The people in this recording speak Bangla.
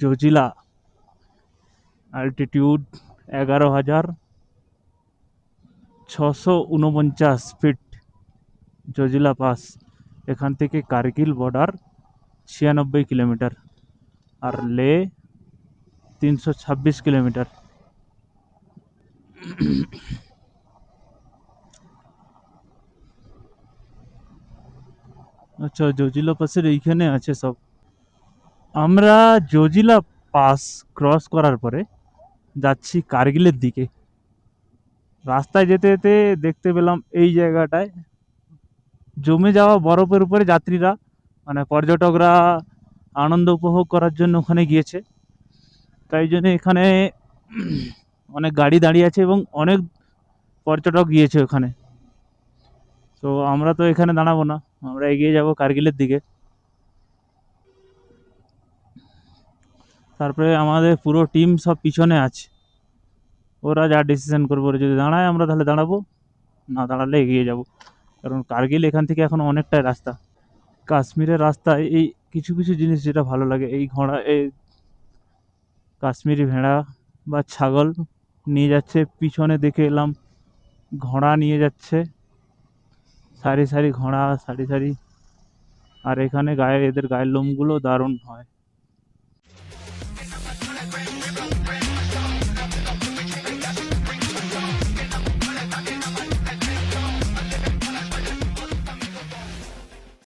Zoji La altitude 11,649 feet Zojila pass. এখান থেকে কার্গিল বর্ডার 96 কিলোমিটার আর লে 326 কিলোমিটার। আচ্ছা, जोजिला পাসের এইখানে আছে সব। আমরা जोजिला পাস ক্রস করার পরে যাচ্ছি কার্গিলের দিকে। রাস্তায় যেতে যেতে দেখতে পেলাম এই জায়গাটায় জমে যাওয়া বরফের উপরে যাত্রীরা মানে পর্যটকরা আনন্দ উপভোগ করার জন্য ওখানে গিয়েছে। তাই জন্য এখানে অনেক গাড়ি দাঁড়িয়ে আছে এবং অনেক পর্যটক গিয়েছে ওখানে। তো আমরা তো এখানে দাঁড়াবো না, আমরা এগিয়ে যাব কার্গিলের দিকে। তারপরে আমাদের পুরো টিম সব পিছনে আছে, ওরা যা ডিসিশন করবে, ওরা যদি দাঁড়ায় আমরা তাহলে দাঁড়াবো, না দাঁড়ালে এগিয়ে যাব। কারণ কার্গিল এখান থেকে এখন অনেকটাই রাস্তা। কাশ্মীরের রাস্তায় এই কিছু কিছু জিনিস যেটা ভালো লাগে, এই ঘোড়া, এই কাশ্মীরি ভেড়া বা ছাগল নিয়ে যাচ্ছে, পিছনে দেখে এলাম ঘোড়া নিয়ে যাচ্ছে, সারি সারি ঘোড়া, সারি সারি। আর এখানে গায়ে, এদের গায়ের লোমগুলো দারুণ হয়।